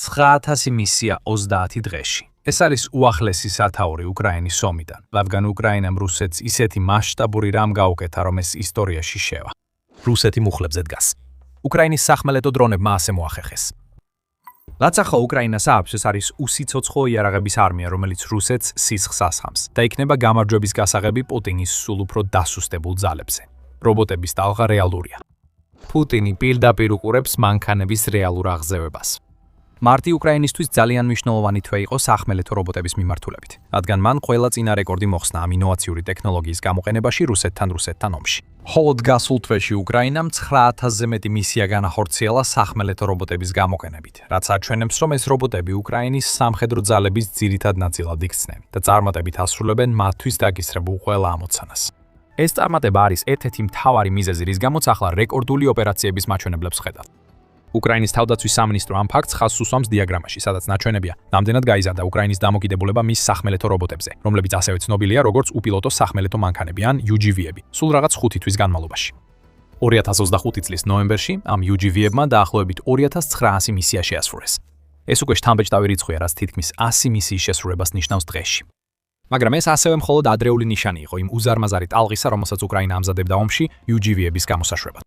9000 მისია 30 დღეში. ეს არის უახლესი სათაური უკრაინის ომიდან, რადგან უკრაინამ რუსეთს ისეთი მასშტაბური რამ გაუკეთა, რომ ეს ისტორიაში შევა. რუსეთი მუხლებზე დგას. უკრაინის სახმელეთო დრონებმა ასე მოახერხეს. რაც ახლა უკრაინას აქვს, ეს არის უსიცოცხლო იარაღების არმია, რომელიც რუსეთს სისხლს ასხამს და იქნება გამარჯვების გასაღები პუტინის სულ უფრო დასუსტებულ ძალებზე. რობოტების ტალღა რეალურია. პუტინი პირდაპირ უყურებს მანქანების რეალურ აღზევებას. მარტი უკრაინისთვის ძალიან მნიშვნელოვანი თვე იყო სახმელეთო რობოტების მიმართულებით, რადგან მან ყველა წინა რეკორდი მოხსნა ამ ინოვაციური ტექნოლოგიის გამოყენებაში რუსეთთან ომში. მხოლოდ გასულ თვეში უკრაინამ 9000-ზე მეტი მისია განახორციელა სახმელეთო რობოტების გამოყენებით, რაც აჩვენებს, რომ ეს რობოტები უკრაინის სამხედრო ძალების ძირითად ნაწილად იქცნენ და წარმატებით ასრულებენ მათთვის დაკისრებულ ყველა ამოცანას. ეს წარმატება არის ერთ-ერთი მთავარი მიზეზი, რის გამოც ახლა რეკორდული ოპერაციების მაჩვენებლებს ხედავთ. უკრაინის თავდაცვის სამინისტრო ამ ფაქტს ხაზს უსვამს დიაგრამაში, სადაც ნაჩვენებია, რამდენად გაიზარდა უკრაინის დამოკიდებულება მის სახმელეთო რობოტებზე, რომლებიც ასევე ცნობილია როგორც უპილოტო სახმელეთო მანქანები ან UGV-ები, სულ რაღაც 5 თვის განმავლობაში. 2025 წლის ნოემბერში ამ UGV-ებმა დაახლოებით 2900 მისია შეასრულეს. ეს უკვე შთამბეჭდავი რიცხვია, რაც თითქმის 100 მისიის შესრულებას ნიშნავს დღეში. მაგრამ ეს ასევე მხოლოდ ადრეული ნიშანი იყო იმ უზარმაზარი ტალღისა, რომელსაც უკრაინა ამზადებდა ომში UGV-ების გამოსაშვებად.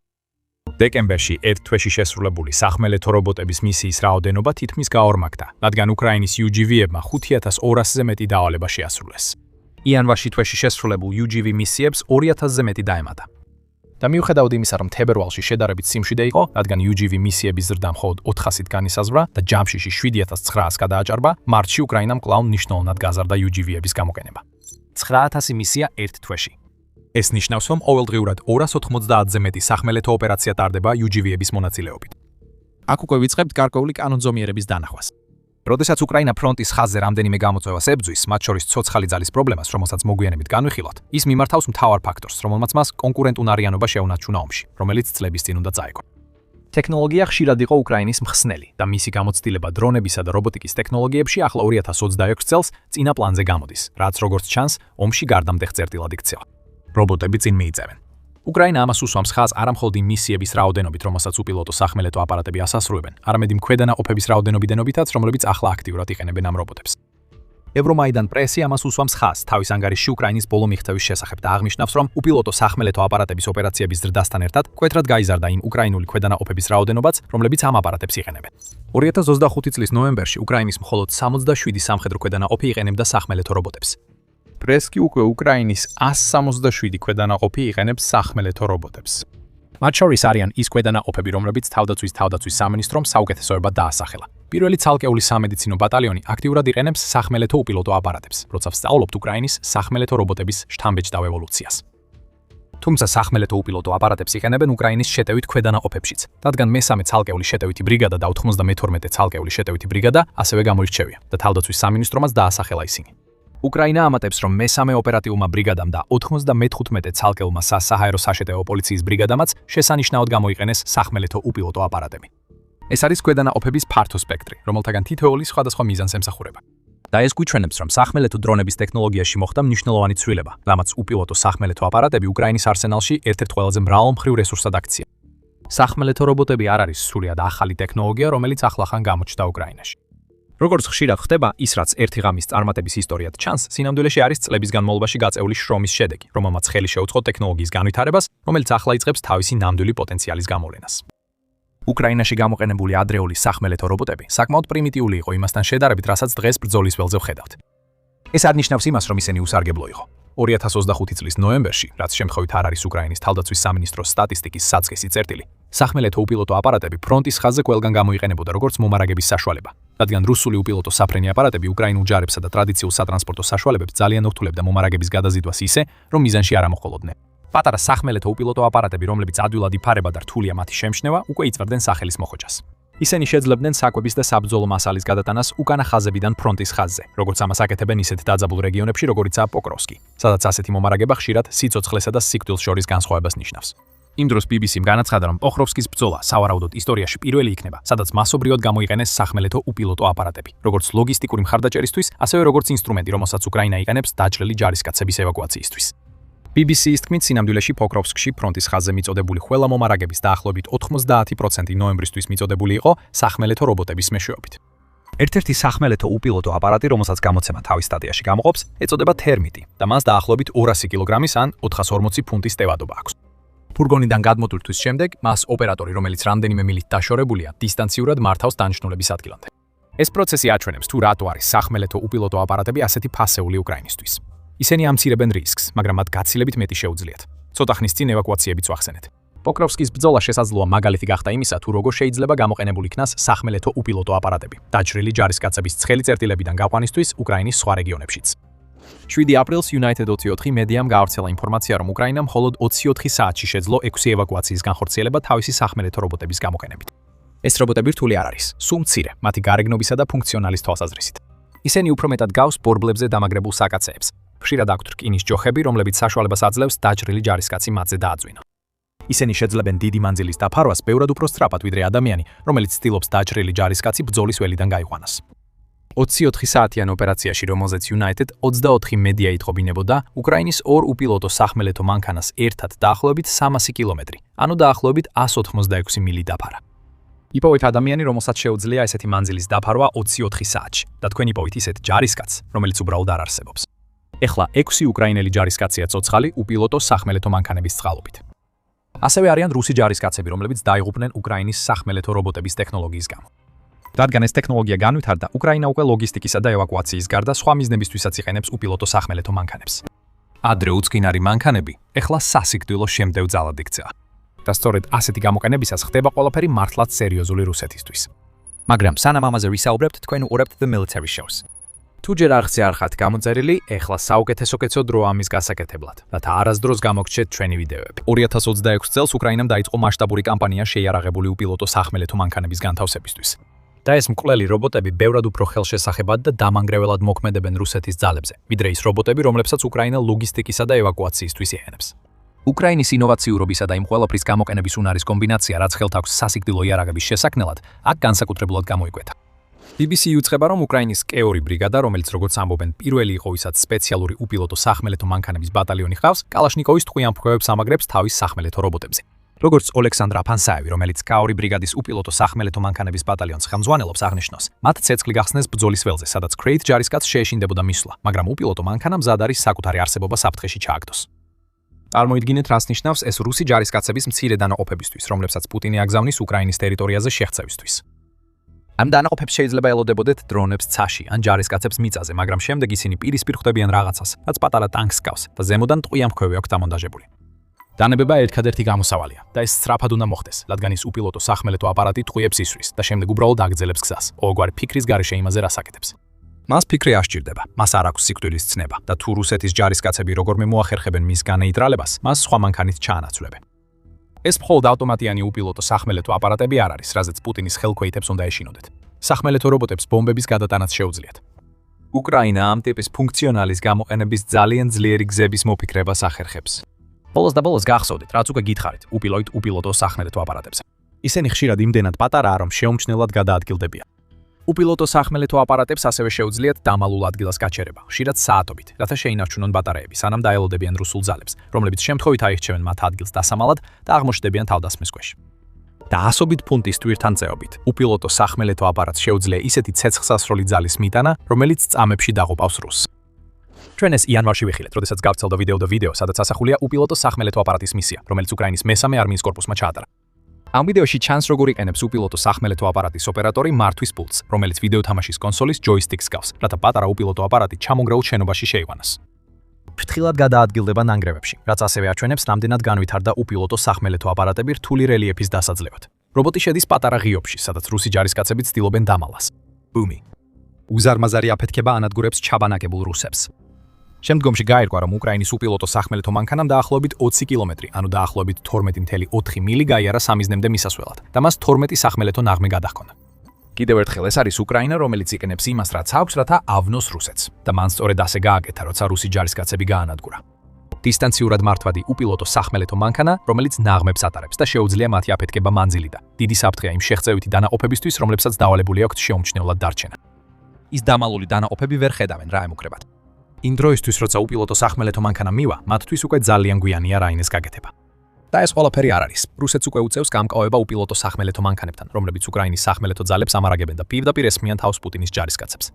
დეკემბერში ერთ თვეში შესრულებული სახმელეთო რობოტების მისიის რაოდენობა თითქმის გაორმაგდა, რადგან უკრაინის UGV-ებმა 5200-ზე მეტი დავალება შეასრულეს. იანვარში თვეში შესრულებულ UGV მისიებს 2000-ზე მეტი დაემატა. და მიუხედავად იმისა, რომ თებერვალში შედარებით სიმშვიდე იყო, რადგან UGV მისიების ზრდა მხოლოდ 400-ით განისაზღვრა და ჯამშიში 7900 გადააჭარბა, მარტში უკრაინამ კვლავ მნიშვნელოვნად გაზარდა UGV-ების გამოყენება. 9000 მისია ერთ თვეში. ეს ნიშნავს, რომ ყოველდღიურად 290-ზე მეტი სახმელეთო ოპერაცია ტარდება UGV-ების მონაწილეობით. აქ უკვე ვიწყებთ გარკვეული კანონზომიერების დანახვას. როდესაც უკრაინა ფრონტის ხაზზე რამდენიმე გამოწვევას ებძვის, მათ შორის ცოცხალი ძალის პრობლემას, რომელსაც მოგვიანებით განვიხილოთ, ის მიმართავს მთავარ ფაქტორს, რომელმაც მას კონკურენტუნარიანობა შეუნარჩუნა ომში, რომელიც წლების წინ უნდა წაეგო. ტექნოლოგია ხშირად იყო უკრაინის მხსნელი და მისი გამოცდილება დრონებისა და რობოტიკის ტექნოლოგიებში ახლა 2026 წელს წინა პლანზე გამოდის, რაც როგორც ჩანს, ომში გარდამტეხ წერტილად იქცევა. რობოტები წინ მიიწევენ. უკრაინა ამას უსვამს ხაზს არა მხოლოდ იმ მისიების რაოდენობით, რომელსაც უპილოტო სახმელეთო აპარატები ასასრულებენ, არამედ იმ ქვედანაყოფების რაოდენობიდანობითაც, რომლებიც ახლა აქტიურად იყენებენ ამ რობოტებს. ევრომაიდან პრესი ამას უსვამს ხაზს თავის ანგარიშში უკრაინის ბოლო მიღწევის შესახებ და აღნიშნავს, რომ უპილოტო სახმელეთო აპარატების ოპერაციების ზრდასთან ერთად მკვეთრად გაიზარდა იმ უკრაინული ქვედანაყოფების რაოდენობაც, რომლებიც ამ აპარატებს იყენებენ. 2025 წლის ნოემბერში უკრაინის მხოლოდ 67 სამხედრო ქვედანაყოფი იყენებდა სახმელეთო რობოტებს. პრესკი უკვე უკრაინის 167 ქვედანაყოფი იყენებს სახმელეთო რობოტებს. მათ შორის არიან ის ქვედანაყოფები, რომლებიც თავდაცვის სამინისტრომ საუკეთესოებად დაასახელა. პირველი ცალკეული სამედიცინო ბატალიონი აქტიურად იყენებს სახმელეთო უპილოტო აპარატებს, როცა ვსწავლობთ უკრაინის სახმელეთო რობოტების შთამბეჭდავ ევოლუციას. თუმცა სახმელეთო უპილოტო აპარატებს იყენებენ უკრაინის შეტევით ქვედანაყოფებშიც, რადგან მესამე ცალკეული შეტევითი ბრიგადა და 92 ცალკეული შეტევითი ბრიგადა ასევე გამოირჩევია და თავდაცვის სამინისტრომაც დაასახელა ისინი. უკრაინა ამატებს, რომ მესამე ოპერატიულმა ბრიგადამ და 95 ცალკეულმა სასაჰაერო საშეტევო პოლიციის ბრიგადამაც შესანიშნავად გამოიყენეს სახმელეთო უპილოტო აპარატები. ეს არის ქვედანაყოფების ფართო სპექტრი, რომელთაგან თითოეული სხვადასხვა მიზანს ემსახურება. და ეს გვიჩვენებს, რომ სახმელეთო დრონების ტექნოლოგიაში მოხდა მნიშვნელოვანი ცვლილება, რამაც უპილოტო სახმელეთო აპარატები უკრაინის არსენალში ერთ-ერთ ყველაზე მრავალმხრივ რესურსად აქცია. სახმელეთო რობოტები არ არის სრულად ახალი ტექნოლოგია, რომელიც ახლახან გამოჩნდა უკრაინაში. როგორც ხშირად ხდება, ის რაც ერთი ღამის წარმატების ისტორიად ჩანს, სინამდვილეში არის წლების განმავლობაში გაწეული შრომის შედეგი, რომელმაც ხელი შეუწყო ტექნოლოგიის განვითარებას, რომელიც ახლა იწყებს თავისი ნამდვილი პოტენციალის გამოვლენას. უკრაინაში გამოყენებული ადრეული სახმელეთო რობოტები საკმაოდ პრიმიტიული იყო იმასთან შედარებით, რასაც დღეს ბრძოლის ველზე ვხედავთ. ეს არნიშნავს იმას, რომ ისინი უსარგებლო იყო. 2025 წლის ნოემბერში, რაც შემთხვევით არ არის უკრაინის თავდაცვის სამინისტროს სტატისტიკის საწყისი წერტილი, სახმელეთო უპილოტო აპარატები ფრონტის ხაზზე ყველგან გამოიყენებოდა როგორც მომარაგების საშუალება, რადგან რუსული უპილოტო საფრენი აპარატები უკრაინულ ჯარებსა და ტრადიციულ სატრანსპორტო საშუალებებს ძალიან ურთულებდა მომარაგების გადაზიდვას ისე, რომ მიზანში არ ამოყოლოდნენ. პატარა სახმელეთო უპილოტო აპარატები, რომლებიც ადვილად იფარება და რთულია მათი შემშნევა, უკვე იწვევდნენ სახელის მოხოჭას. ისინი შეძლებდნენ საკვების და საბრძოლო მასალის გადატანას უკანა ხაზებიდან ფრონტის ხაზზე, როგორც ამას აკეთებენ ისეთ დაძაბულ რეგიონებში, როგორიცაა პოკროვსკი, სადაც ასეთი მომარაგება ხშირად სიცოცხლესა და სიკვდილს შორის განსხვავებას ნიშნავს. იმ დროს BBC-მ განაცხადა, რომ პოხროვსკის ბრძოლა სავარაუდოდ ისტორიაში პირველი იქნება, სადაც მასობრივად გამოიყენეს სახმელეთო უპილოტო აპარატები, როგორც ლოგისტიკური მხარდაჭერისთვის, ასევე როგორც ინსტრუმენტი, რომელსაც უკრაინა იყენებს დაჭრილი ჯარისკაცების ევაკუაციისთვის. BBC-ის თქმით, სინამდვილეში პოკროვსკში ფრონტის ხაზზე მიწოდებული ყველა მომარაგების დაახლოებით 90% ნოემბრისთვის მიწოდებული იყო სახმელეთო რობოტების მეშვეობით. ერთ-ერთი სახმელეთო უპილოტო აპარატი, რომელსაც გამოცემა თავის სტატიაში გამოყოფს, ეწოდება თერმიტი და მას დაახლოებით 200 კილოგრამის ან 440 ფუნტის ტევადობა აქვს. ფურგონიდან გადმოტვირთვის შემდეგ მას ოპერატორი, რომელიც რამდენიმე მილით დაშორებულია, დისტანციურად მართავს დანიშნულების ადგილამდე. ეს პროცესი აჩვენებს თუ რატო არის სახმელეთო უპილოტო აპარატები ასეთი ფასეული უკრაინისთვის. ისინი ამცირებენ რისკს, მაგრამ მათ გაცილებით მეტი შეუძლიათ. ცოტა ხნის წინ ევაკუაციებიც ვახსენეთ. პოკროვსკის ბრძოლა შესაძლოა მაგალითი გახდა იმისა, თუ როგორ შეიძლება გამოყენებულ იქნას სახმელეთო უპილოტო აპარატები დაჭრილი ჯარისკაცების ცხელი წერტილებიდან გაყვანისთვის უკრაინის სხვა რეგიონებშიც. 7 აპრილს United 24 მედიამ გაავრცელა ინფორმაცია, რომ უკრაინამ მხოლოდ 24 საათში შეძლო 6 ევაკუაციის განხორციელება თავისი სახმელეთო რობოტების გამოყენებით. ეს რობოტები რთული არ არის, სულ მცირე, მათი გარეგნობისა და ფუნქციონალის თვალსაზრისით. ისინი უფრო მეტად გავს ბორბლებზე დამაგრებულ საკაცეებს. ხშირად აქვთ რკინის ჯოხები, რომლებიც საშუალებას აძლევს დაჭრილი ჯარისკაცი მათზე დააძვინა. ისინი შეძლებენ დიდი მანძილის დაფარვას ბევრად უფრო სწრაფად, ვიდრე ადამიანი, რომელიც ცდილობს დაჭრილი ჯარისკაცი ბრძოლის ველიდან გაიყვანას. 24 საათიან ოპერაციაში, რომელზეც United 24 მედია ითხოვინებოდა, უკრაინის ორ უპილოტო სახმელეთო მანქანას ერთად დაახლოებით 300 კილომეტრი, ანუ დაახლოებით 186 მილი დაფარა. იპოვეთ ადამიანი, რომელსაც შეუძლია ესეთი მანძილის დაფარვა 24 საათში და თქვენ იპოვით ისეთ ჯარისკაცს, რომელიც უბრალოდ არ არსებობს. ეხლა 6 უკრაინელი ჯარისკაცია ცოცხალი უპილოტო სახმელეთო მანქანების წყალობით. ასევე არიან რუსი ჯარისკაცები, რომლებიც დაიღუპნენ უკრაინის სახმელეთო რობოტების ტექნოლოგიის გამო. რადგან ეს ტექნოლოგია განვითარდა, უკრაინა უკვე ლოგისტიკისა და ევაკუაციის გარდა სხვა მიზნებისთვისაც იყენებს უპილოტო სახმელეთო მანქანებს. ადრე უწყინარი მანქანები ეხლა სასიკვდილო შემდევ ძალად იქცევა. და სწორედ ასეთი გამოყენებისას ხდება ყველაფერი მართლაც სერიოზული რუსეთისთვის. მაგრამ სანამ ამაზე ვისაუბრებთ, თქვენ უყურებთ The Military Shows. თუ ჯერ არხზე არ ხართ გამოწერილი, ეხლა საუკეთესო დროა ამის გასაკეთებლად, რათა არასდროს გამოგჩეთ ჩვენი ვიდეოები. 2026 წელს უკრაინამ დაიწყო მასშტაბური კამპანია შეიარაღებული უპილოტო სახმელეთო მანქანების განთავსებისთვის. და ეს მკვლელი რობოტები ბევრად უფრო ხელშესახებად და დამანგრეველად მოქმედებენ რუსეთის ძალებზე, ვიდრე ის რობოტები, რომლებსაც უკრაინა ლოგისტიკისა და ევაკუაციისთვის იყენებს. უკრაინის ინოვაციურობისა და იმ ყველაფრის გამოყენების უნარის კომბინაცია, რაც ხელთ აქვს სასიკვდილო იარაღების შესაქმნელად, აქ განსაკუთრებულად გამოიკვეთა. BBC იუწყება, რომ უკრაინის K2 ბრიგადა, რომელიც როგორც ამბობენ, პირველი იყო ვისაც სპეციალური უპილოტო სახმელეთო მანქანების ბატალიონი ხავს, კალაშნიკოვის ტყვიან-ფხვევებს ამაგრებს თავის სახმელეთო რობოტებზე. როგორც ოლექსანდრა ფანსაევი, რომელიც K2 ბრიგადის უპილოტო სახმელეთო მანქანების ბატალიონს ხელმძღვანელობს, აღნიშნავს, მათ ცეცხლი გახსნეს ბრძოლის ველზე, სადაც კრეით ჯარისკაცს შეეშინდებოდა მისვლა, მაგრამ უპილოტო მანქანამ მზად არის საკუთარი არსებობა საფრთხეში ჩააგდოს. წარმოიდგინეთ, რას ნიშნავს ეს რუსი ჯარისკაცების მცირე დანაყოფებისთვის, რომლებსაც პუტინი აგზავნის უკრაინის ტერიტორიაზე შეღწევისთვის. ამ დანაყოფებს შეიძლება ელოდებოდეთ დრონებს ცაში ან ჯარისკაცებს მიწაზე, მაგრამ შემდეგ ისინი პირისპირ ხვდებიან რაღაცას, რაც პატარა ტანკს გავს და ზემოდან ტყვიან-ფქვევი აქვს დამონტაჟებული. დანებება ერთადერთი გამოსავალია და ეს სწრაფად უნდა მოხდეს, რადგან ის უპილოტო სახმელეთო აპარატი ტყვიებს ისვრის და შემდეგ უბრალოდ აგრძელებს გზას, ყოველგვარი ფიქრის გარეშე იმაზე რას აკეთებს. მას ფიქრი არ სჭირდება, მას არ აქვს სიკვდილის ცნება და თუ რუსეთის ჯარისკაცები როგორმე მოახერხებენ მის განეიტრალებას, მას სხვა მანქანით ჩაანაცვლებენ. ეს მხოლოდ ავტომატიანი უპილოტო სახმელეთო აპარატები არ არის, რაზეც პუტინის ხელქვეითებს უნდა ეშინოდეთ. სახმელეთო რობოტებს ბომბების გადატანაც შეუძლიათ. უკრაინა ამ ტიპის ფუნქციონალის გამოყენების ძალიან ძლიერი გზების მოფიქრებას ახერხებს. ბოლოს და ბოლოს გახსოვდეთ, რაც უკვე გითხარით, უპილოტო სახმელეთო აპარატებზე. ისინი ხშირად იმდენად პატარაა, რომ შეუმჩნევლად გადაადგილდებიან. უპილოტო სახმელეთო აპარატებს ასევე შეუძლიათ დამალულ ადგილას გაჩერება, ხშირად საათობით, რათა შეინარჩუნონ ბატარეები, სანამ დაელოდებიან რუსულ ძალებს, რომლებიც შემთხვევით აირჩევენ მათ ადგილს დასამალად და აღმოჩნდებიან თავდასხმის ქვეშ. და 100 ფუნტის თვირთანწეობით უპილოტო სახმელეთო აპარატს შეუძლია ისეთი ცეცხლსასროლი ძალის მიტანა, რომელიც წამებში დაღუპავს რუსს. ჩვენ ეს იანვარში ვიხილეთ, როდესაც გავვრცელდა ვიდეო, სადაც ასახულია უპილოტო სახმელეთო აპარატის მისია, რომელიც უკრაინის მესამე არმიის კორპუსმა ჩაატარა. ამ ვიდეოში ჩანს, როგორ იყენებს უპილოტო სახმელეთო აპარატის ოპერატორი მართვის პულტს, რომელიც ვიდეო თამაშის კონსოლის ჯოისტიკს გავს, რათა პატარა უპილოტო აპარატი ჩამონგრეულ შენობაში შეიყვანას. ფრთხილად გადაადგილდება ნანგრევებში, რაც ასევე აჩვენებს, რამდენად განვითარდა უპილოტო სახმელეთო აპარატები რთული რელიეფის დასაძლევად. რობოტი შედის პატარა ღიობში, სადაც რუსი ჯარისკაცები ცდილობენ დამალას. ბუმი. უზარმაზარი აფეთქება ანადგურებს ჩაბანაკებულ რუსებს. შემდგომში გაირკვა, რომ უკრაინის უპილოტო სახმელეთო მანქანამ დაახლოებით 20 კილომეტრი, ანუ დაახლოებით 12.4 მილი გაიარა სამიზნემდე მისასვლელად და მას 12 სახმელეთო ნაღმე გადაჰქონდა. კიდევ ერთხელ ეს არის უკრაინა, რომელიც იყენებს იმას, რაც აქვს, რათა ავნოს რუსეთს და მან სწორედ ასე გააკეთა, როცა რუსი ჯარისკაცები გაანადგურა. დისტანციურად მართვადი უპილოტო სახმელეთო მანქანა, რომელიც ნაღმებს ატარებს და შეუძლია მათი აფეთქება მანძილიდან. დიდი საფრთხეა იმ შეღწევითი დანაყოფებისთვის, რომლებსაც დავალებული აქვთ შეუმჩნევლად დარჩენა. ის დამალული დანაყოფები ვერ ხედავენ რა ემუქრებათ. იმ დროისთვის, როცა უპილოტო სახმელეთო მანქანა მივა, მათთვის უკვე ძალიან გვიანია რაინეს გაკეთება. და ეს ყველაფერი არ არის. რუსეთს უკვე უწევს გამკავება უპილოტო სახმელეთო მანქანებთან, რომლებიც უკრაინის სახმელეთო ძალებს ამარაგებენ და პირდაპირ ესმიან თავს პუტინის ჯარისკაცებს.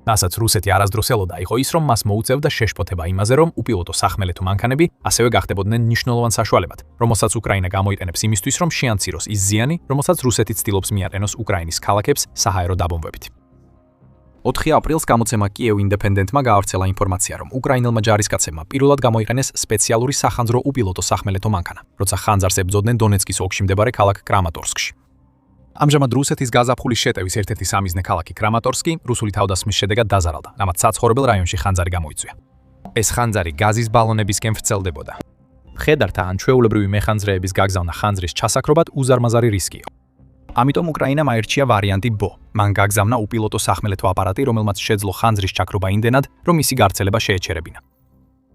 რასაც რუსეთი არასდროს ელოდა იყო ის, რომ მას მოუწევდა შეშფოთება იმაზე, რომ უპილოტო სახმელეთო მანქანები ასევე გახდებოდნენ მნიშვნელოვან საშუალებად, რომელსაც უკრაინა გამოიყენებს იმისთვის, რომ შეამციროს ის ზიანი, რომელსაც რუსეთი ცდილობს მიაყენოს უკრაინის ქალაქებს საჰაერო დაბომბებით. 4 აპრილს გამოცემა Kyiv Independent-მა გაავრცელა ინფორმაცია, რომ უკრაინელმა ჯარისკაცებმა პირველად გამოიყენეს სპეციალური სახანძრო უპილოტო სახმელეთო მანქანა, როცა ხანძარს ებრძოდნენ დონეცკის ოლქში მდებარე ქალაქ კრამატორსკში. ამჟამად რუსეთის გაზაფხულის შეტევის ერთ-ერთი სამიზნე ქალაქი კრამატორსკი რუსული თავდასხმის შედეგად დაზარალდა, რამაც საცხოვრებელ რაიონში ხანძარი გამოიწვია. ეს ხანძარი გაზის ბალონებისკენ ვრცელდებოდა. მხედართა ან ჩვეულებრივი მეხანძრეების გაგზავნა ხანძრის ჩასაქრობად უზარმაზარი რისკია. ამიტომ უკრაინამ აირჩია ვარიანტი B. მან გაგზავნა უპილოტო სახმელეთო აპარატი, რომელმაც შეძლო ხანძრის ჩაქრობა იმდენად, რომ მისი გავრცელება შეეჩერებინა.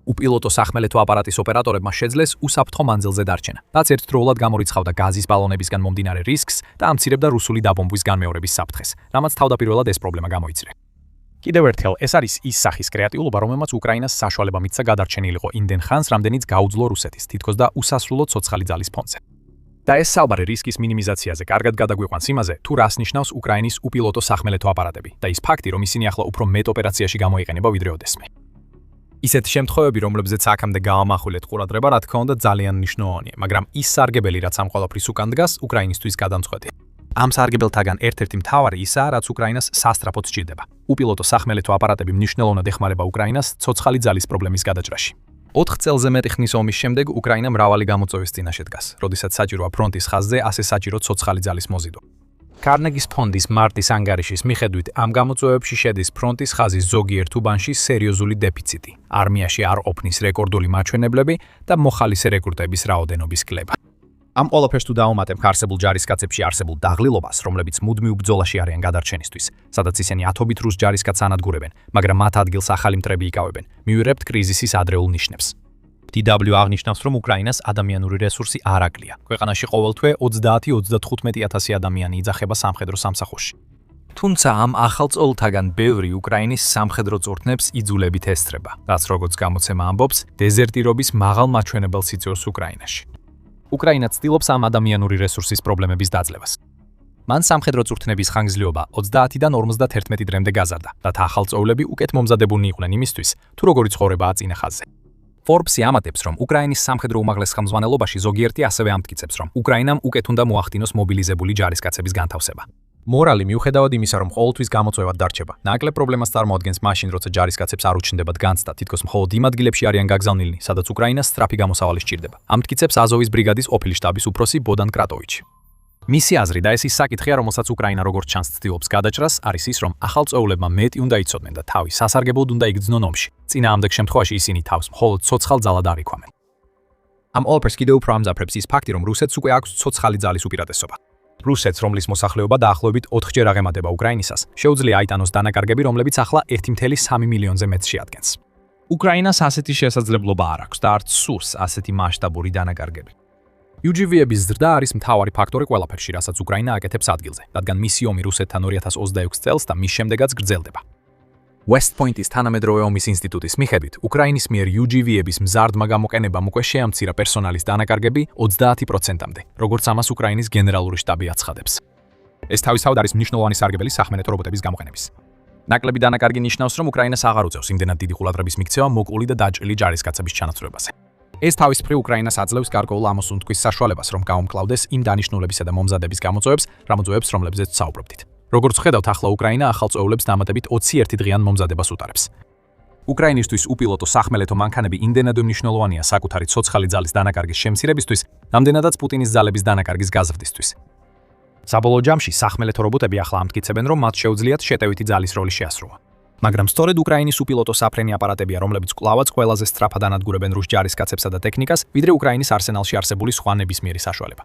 უპილოტო სახმელეთო აპარატის ოპერატორებმა შეძლეს უსაფრთხო მანძილზე დარჩენა, რაც ერთდროულად გამორიცხავდა გაზის ბალონებისგან მომდინარე რისკს და ამცირებდა რუსული დაბომბვის განმეორების საფრთხეს, რამაც თავდაპირველად ეს პრობლემა გამოიწვია. კიდევ ერთხელ, ეს არის ის სახის კრეატიულობა, რომელმაც უკრაინას საშუალება მისცა გადარჩენილიყო იმდენ ხანს, რამდენიც გაუძლო რუსეთის თითქოს და უსასრულო ცოცხალი ძალის ფონზე. და ეს საუბარი რისკის მინიმიზაციაზე კარგად გადაგვიყვანს იმაზე, თუ რას ნიშნავს უკრაინის უპილოტო სახმელეთო აპარატები და ის ფაქტი, რომ ისინი ახლა უფრო მეტ ოპერაციაში გამოიყენება ვიდრე ოდესმე. ისეთი შემთხვევები, რომლებზეც აქამდე გავამახვილეთ ყურადღება, რა თქმა უნდა, ძალიან მნიშვნელოვანია, მაგრამ ის სარგებელი, რაც ამ ყველაფრის უკან დგას, უკრაინისთვის გადამწყვეტია. ამ სარგებელთაგან ერთ-ერთი მთავარი ისაა, რაც უკრაინას სასწრაფოდ სჭირდება. უპილოტო სახმელეთო აპარატები მნიშვნელოვნად ეხმარება უკრაინას ცოცხალი ძალის პრობლემის გადაჭრაში. 4 წელზე მეტი ხნის ომის შემდეგ უკრაინა მრავალი გამოწვევის წინაშე დგას, როდესაც საჭიროა ფრონტის ხაზზე ასე საჭირო ცოცხალი ძალის მოზიდვა. კარნეგის ფონდის მარტის ანგარიშის მიხედვით ამ გამოწვევებში შედის ფრონტის ხაზის ზოგიერთ უბანში სერიოზული დეფიციტი, არმიაში არ ყოფნის რეკორდული მაჩვენებლები და მოხალისე რეკრუტების რაოდენობის კლება. ამ ყველაფერს თუ დაუმატებთ არსებულ ჯარისკაცებში არსებულ დაღლილობას, რომლებიც მუდმივ ბრძოლაში არიან გადარჩენისთვის, სადაც ისინი ათობით რუს ჯარისკაცს ანადგურებენ, მაგრამ მათ ადგილს ახალი მტრები იკავებენ, მივიღებთ კრიზისის ადრეულ ნიშნებს. DW აღნიშნავს, რომ უკრაინას ადამიანური რესურსი არ აკლია. ქვეყანაში ყოველთვე 30-35,000 ადამიანი იძახება სამხედრო სამსახურში. თუმცა ამ ახალ წოლთაგან ბევრი უკრაინის სამხედრო წვრთნებს იძულებით ესწრება, რაც როგორც გამოცემა ამბობს, დეზერტირობის მაღალ მაჩვენებელ სიძველს უკრაინაში. უკრაინა ცდილობს ამ ადამიანური რესურსის პრობლემების დაძლევას. მან სამხედრო წვრთნების ხანგრძლივობა 30-დან 51 დღემდე გაზარდა, რათა ახალ წოვლები უკეთ მომზადებულნი იყვნენ იმისთვის, თუ როგორი ცხოვრებაა წინა ხაზზე. Forbes ამატებს, რომ უკრაინის სამხედრო უმაღლეს ხელმძღვანელობაში ზოგიერთი ასევე ამტკიცებს, რომ უკრაინამ უკეთ უნდა მოახდინოს მობილიზებული ჯარისკაცების განთავსება. მორალი მიუხედავად იმისა, რომ ყოველთვის გამოწვევად დარჩება, ნაკლებ პრობლემას წარმოადგენს მაშინ, როცა ჯარისკაცებს არ უჩნდებათ განცდა, თითქოს მხოლოდ იმ ადგილებში არიან გაგზავნილნი, სადაც უკრაინას სწრაფი გამოსავალი სჭირდება. ამტკიცებს აზოვის ბრიგადის ყოფილი შტაბის უფროსი ბოდან კრატოვიჩი. მისი აზრით და ეს ის საკითხია, რომელსაც უკრაინა როგორც ჩანს ცდილობს გადაჭრას, არის ის, რომ ახალ წოულებმა მეტი უნდა იცოდნენ და თავის სასარგებლოდ უნდა იგრძნონ ომში. წინააღმდეგ შემთხვევაში ისინი თავს მხოლოდ ცოცხალ ძალად არ იქვამენ. ამ ყველაფერს კიდევ უფრო ამძაფრებს ის ფაქტი, რომ რუსეთს უკვე აქვს ცოცხალი ძალის უპირატესობა. რუსეთს, რომლის მოსახლეობა დაახლოებით 4-ჯერ აღემატება უკრაინისას, შეუძლია აიტანოს დანაკარგები, რომლებიც ახლა 1.3 მილიონზე მეტს შეადგენს. უკრაინას ასეთი შესაძლებლობა არ აქვს და არც სურს ასეთი მასშტაბური დანაკარგები. UGV-ების ზრდა არის მთავარი ფაქტორი ყველაფერში, რასაც უკრაინა აკეთებს ადგილზე, რადგან მისი ომი რუსეთთან 2026 წელს და მის შემდეგაც გრძელდება. West Point-ის თანამედროვე ომის ინსტიტუტის მიხედვით, უკრაინის მიერ UGV-ების მზარდმა გამოყენებამ უკვე შეამცირა პერსონალის დანაკარგები 30%-მდე, როგორც ამას უკრაინის გენერალური შტაბი აცხადებს. ეს თავისთავად არის მნიშვნელოვანი სარგებელი სახმელეთო რობოტების გამოყენების. ნაკლები დანაკარგი ნიშნავს, რომ უკრაინას აღარ უწევს იმდენად დიდი ყურადღების მიქცევა მოკლული და დაჭრილი ჯარისკაცების ჩანაცვლებაზე. ეს თავის მხრივ უკრაინას აძლევს გარკვეულ ამოსუნთქვის საშუალებას, რომ გაუმკლავდეს იმ დანიშნულებისა და მომზადების გამოწვევებს, რომლებზეც საუბრობდით. როგორც ხედავთ, ახლა უკრაინა ახალ წოულებს დამატებით 21 დღიან მომზადებას უტარებს. უკრაინისთვის უპილოტო სახმელეთო მანქანები იმდენად მნიშვნელოვანია საკუთარი ცოცხალი ძალის დანაკარგის შემცირებისთვის, რამდენადაც პუტინის ძალების დანაკარგის გაზრდისთვის. საბოლოო ჯამში სახმელეთო რობოტები ახლა ამტკიცებენ, რომ მათ შეუძლიათ შეტევითი ძალის როლი შეასრულონ. მაგრამ სწორედ უკრაინის უპილოტო საფრენი აპარატებია, რომლებიც კვლავაც ყველაზე სწრაფად ანადგურებენ რუს ჯარისკაცებსა და ტექნიკას, ვიდრე უკრაინის არსენალში არსებული სხვა ნებისმიერი საშუალება.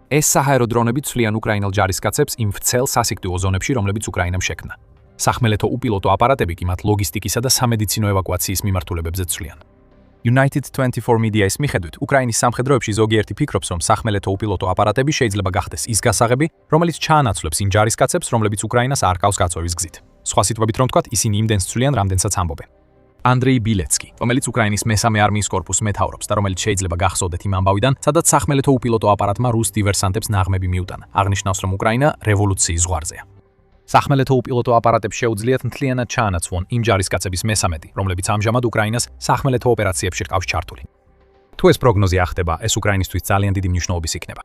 ეს საჰაერო დრონები ცვლიან უკრაინელ ჯარისკაცებს იმ ვრცელ სასიკვდილო ზონებში, რომლებიც უკრაინამ შექმნა. სახმელეთო უპილოტო აპარატები კი მათ ლოგისტიკისა და სამედიცინო ევაკუაციის მიმართულებებზე ცვლიან. United 24 Media-ის მიხედვით, უკრაინის სამხედროებში ზოგიერთი ფიქრობს, რომ სახმელეთო უპილოტო აპარატები შეიძლება გახდეს ის გასაღები, რომელიც ჩაანაცვლებს იმ ჯარისკაცებს, რომლებიც უკრაინას არ ყავს გაწვევის გზით. სხვა სიტყვებით რომ ვთქვათ, ისინი იმდენს ცვლიან, რამდენსაც ამბობენ. ანდრეი ბილეცკი, რომელიც უკრაინის მესამე არმიის კორპუსს მეთაურობს და რომელიც შეიძლება გახსოვდეთ იმ ამბავიდან, სადაც სახმელეთო უპილოტო აპარატმა რუს დივერსანტებს ნაღმები მიუტანა. აღნიშნავს, რომ უკრაინა რევოლუციის ზღვარზეა. სახმელეთო უპილოტო აპარატებს შეუძლიათ მთლიანად ჩაანაცვლონ იმ ჯარისკაცების მესამედი, რომლებიც ამჟამად უკრაინას სახმელეთო ოპერაციებში რყავს ჩართული. თუ ეს პროგნოზი ახდება, ეს უკრაინისთვის ძალიან დიდი მნიშვნელობის იქნება.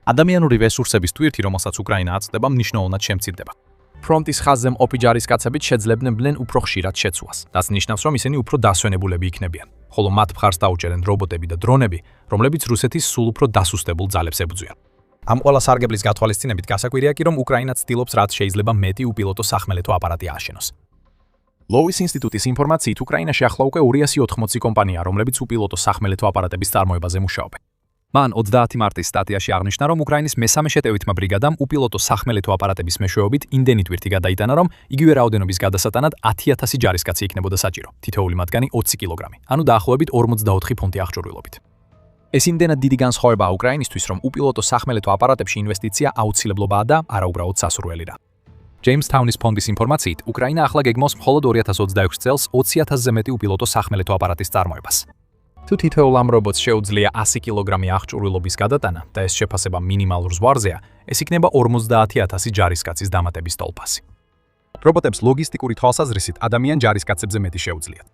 ადამიანური რესურსების თვირთი, რომელსაც უკრაინა აწვდება, მნიშვნელოვნად შემცირდება. ფრონტის ხაზზე მყოფი ჯარისკაცებით შეძლებდნენ უფრო ხშირად შეცვლას. რაც ნიშნავს, რომ ისინი უფრო დასვენებულები იქნებიან, ხოლო მათ მხარს დაუჭერენ რობოტები და დრონები, რომლებიც რუსეთის სულ უფრო დასუსტებულ ძალებს ებრძვიან. ამ ყველა სარგებლის გათვალისწინებით გასაკვირია კი, რომ უკრაინა ცდილობს რაც შეიძლება მეტი უპილოტო სახმელეთო აპარატი ააშენოს. ლოვის ინსტიტუტის ინფორმაციით, უკრაინაში ახლა უკვე 280 კომპანია, რომლებიც უპილოტო სახმელეთო აპარატების წარმოებაზე მუშაობენ. მან 30 მარტის სტატიაში აღნიშნა, რომ უკრაინის მესამე შეტევითმა ბრიგადამ უპილოტო სახმელეთო აპარატების მეშვეობით იმდენი თვირთი გადაიტანა, რომ იგივე რაოდენობის გადასატანად 10,000 ჯარისკაცი იქნებოდა საჭირო, თითოეული მათგანი 20 კილოგრამი, ანუ დაახლოებით 44 ფუნტი აღჭურვილობით. ეს იმდენად დიდი განსხვავებაა უკრაინისთვის, რომ უპილოტო სახმელეთო აპარატებში ინვესტიცია აუცილებლობაა და არა უბრალოდ სასურველი რა. ჯეიმსთაუნის ფონდის ინფორმაციით, უკრაინა ახლა გეგმავს მხოლოდ 2026 წელს 20,000-ზე მეტი უპილოტო სახმელეთო აპარატის წარმოებას. თუ თითოეულ ამ რობოტს შეუძლია 100 კილოგრამი აღჭურვილობის გადატანა და ეს შეფასება მინიმალურ ზღვარზეა, ეს იქნება 50,000 ჯარისკაცის დამატების ტოლფასი. რობოტებს ლოგისტიკური თვალსაზრისით ადამიან ჯარისკაცებზე მეტი შეუძლიათ.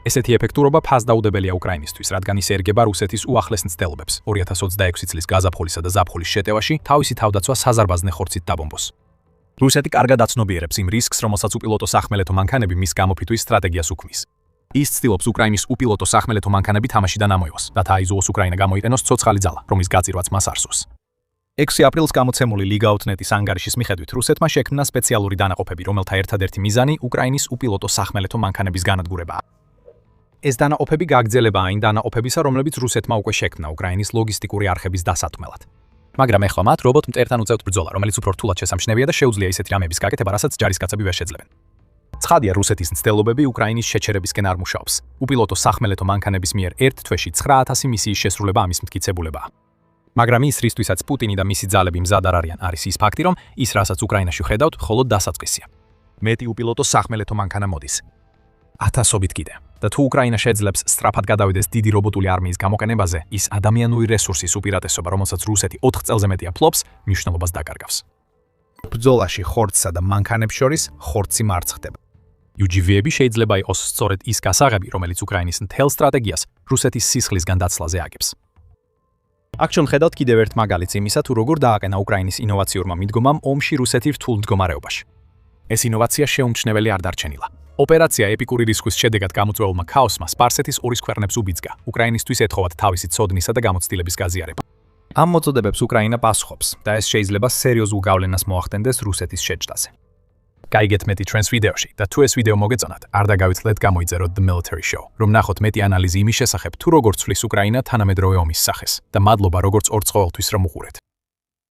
ესეთი ეფექტურობა ფასდაუდებელია უკრაინისთვის, რადგან ის ერგება რუსეთის უახლეს მცდელობებს 2026 წლის გაზაფხულისა და ზაფხულის შეტევაში თავისი თავდაცვა საზარბაზნე ხორცით დაბომბოს. რუსეთი კარგად აცნობიერებს იმ რისკს, რომელსაც უპილოტო სახმელეთო მანქანები მის გამოფიტვის სტრატეგიას უქმნის. ის ცდილობს უკრაინის უპილოტო სახმელეთო მანქანები თამაშიდან ამოიღოს, რათა აიზოოს უკრაინა გამოიყენოს ცოცხალი ძალა, რომლის გაწირვაც მას არსოს. 6 აპრილს გამოცემული ლიგაუთნეტის ანგარიშის მიხედვით, რუსეთმა შექმნა სპეციალური დანაყოფები, რომელთა ერთადერთი მიზანი უკრაინის უპილოტო სახმელეთო მანქანების განადგურებაა. ეს დანაყოფები გაგრძელება այն დანაყოფებისა, რომლებიც რუსეთმა უკვე შექმნა უკრაინის ლოგისტიკური არხების დასათმელად. მაგრამ ეხლა მათ რობოტ მტერთან უწევთ ბრძოლა, რომელიც უფრო რთულად შესამჩნევია და შეუძლია ისეთი რამების გაკეთება, რასაც ჯარისკაცები ვერ შეძლებენ. ცხადია, რუსეთის მცდელობები უკრაინის შეჩერებისკენ არ მუშაობს. უპილოტო სახმელეთო მანქანების მიერ ერთ თვეში 9,000 მისიის შესრულება ამის მტკიცებულებაა. მაგრამ ის, რისთვისაც პუტინი და მისი ძალები მზად არ არიან, არის ის ფაქტი, რომ ის, რასაც უკრაინაში ხედავთ, მხოლოდ დასაწყისია. მეტი უპილოტო სახმელეთო მანქანა მოდის. ათასობით კიდე. და თუ უკრაინა შეძლებს სწრაფად გადავიდეს დიდი რობოტული არმიის გამოყენებაზე, ის ადამიანური რესურსის უპირატესობა, რომელსაც რუსეთი 4 წელზე მეტია ფლობს, მნიშვნელობას დაკარგავს. ბრძოლაში ხორცსა და მანქანებს შორის ხორცი მარცხდება. UGV-ები შეიძლება იყოს სწორედ ის გასაღები, რომელიც უკრაინის მთელ სტრატეგიას რუსეთის სისხლისგან დაცლაზე აგებს. აქ შევხედავთ კიდევ ერთ მაგალითს იმისა, თუ როგორ დააყენა უკრაინის ინოვაციურმა მიდგომამ ომში რუსეთი რთულ მდგომარეობაში. ეს ინოვაცია შეუმჩნეველი არ დარჩენილა. ოპერაცია ეპიკური რისკის შედეგად გამოწვეულმა ქაოსმა სპარსეთის ორის ქვეყნებს უბიძგა უკრაინისთვის ეთხოვათ თავისი ცოდნისა და გამოცდილების გაზიარება. ამ მოწოდებებს უკრაინა პასუხობს და ეს შეიძლება სერიოზულ გავლენას მოახდენდეს რუსეთის შეჭდაზე. გაიგეთ მეტი ჩვენს ვიდეოში და თუ ეს ვიდეო მოგეწონათ, არ დაგავიწყდეთ გამოიწეროთ The Military Show, რომ ნახოთ მეტი ანალიზი იმის შესახებ, თუ როგორ ცვლის უკრაინა თანამედროვე ომის სახეს და მადლობა როგორც ორ წყოველთვის რომ უყურეთ.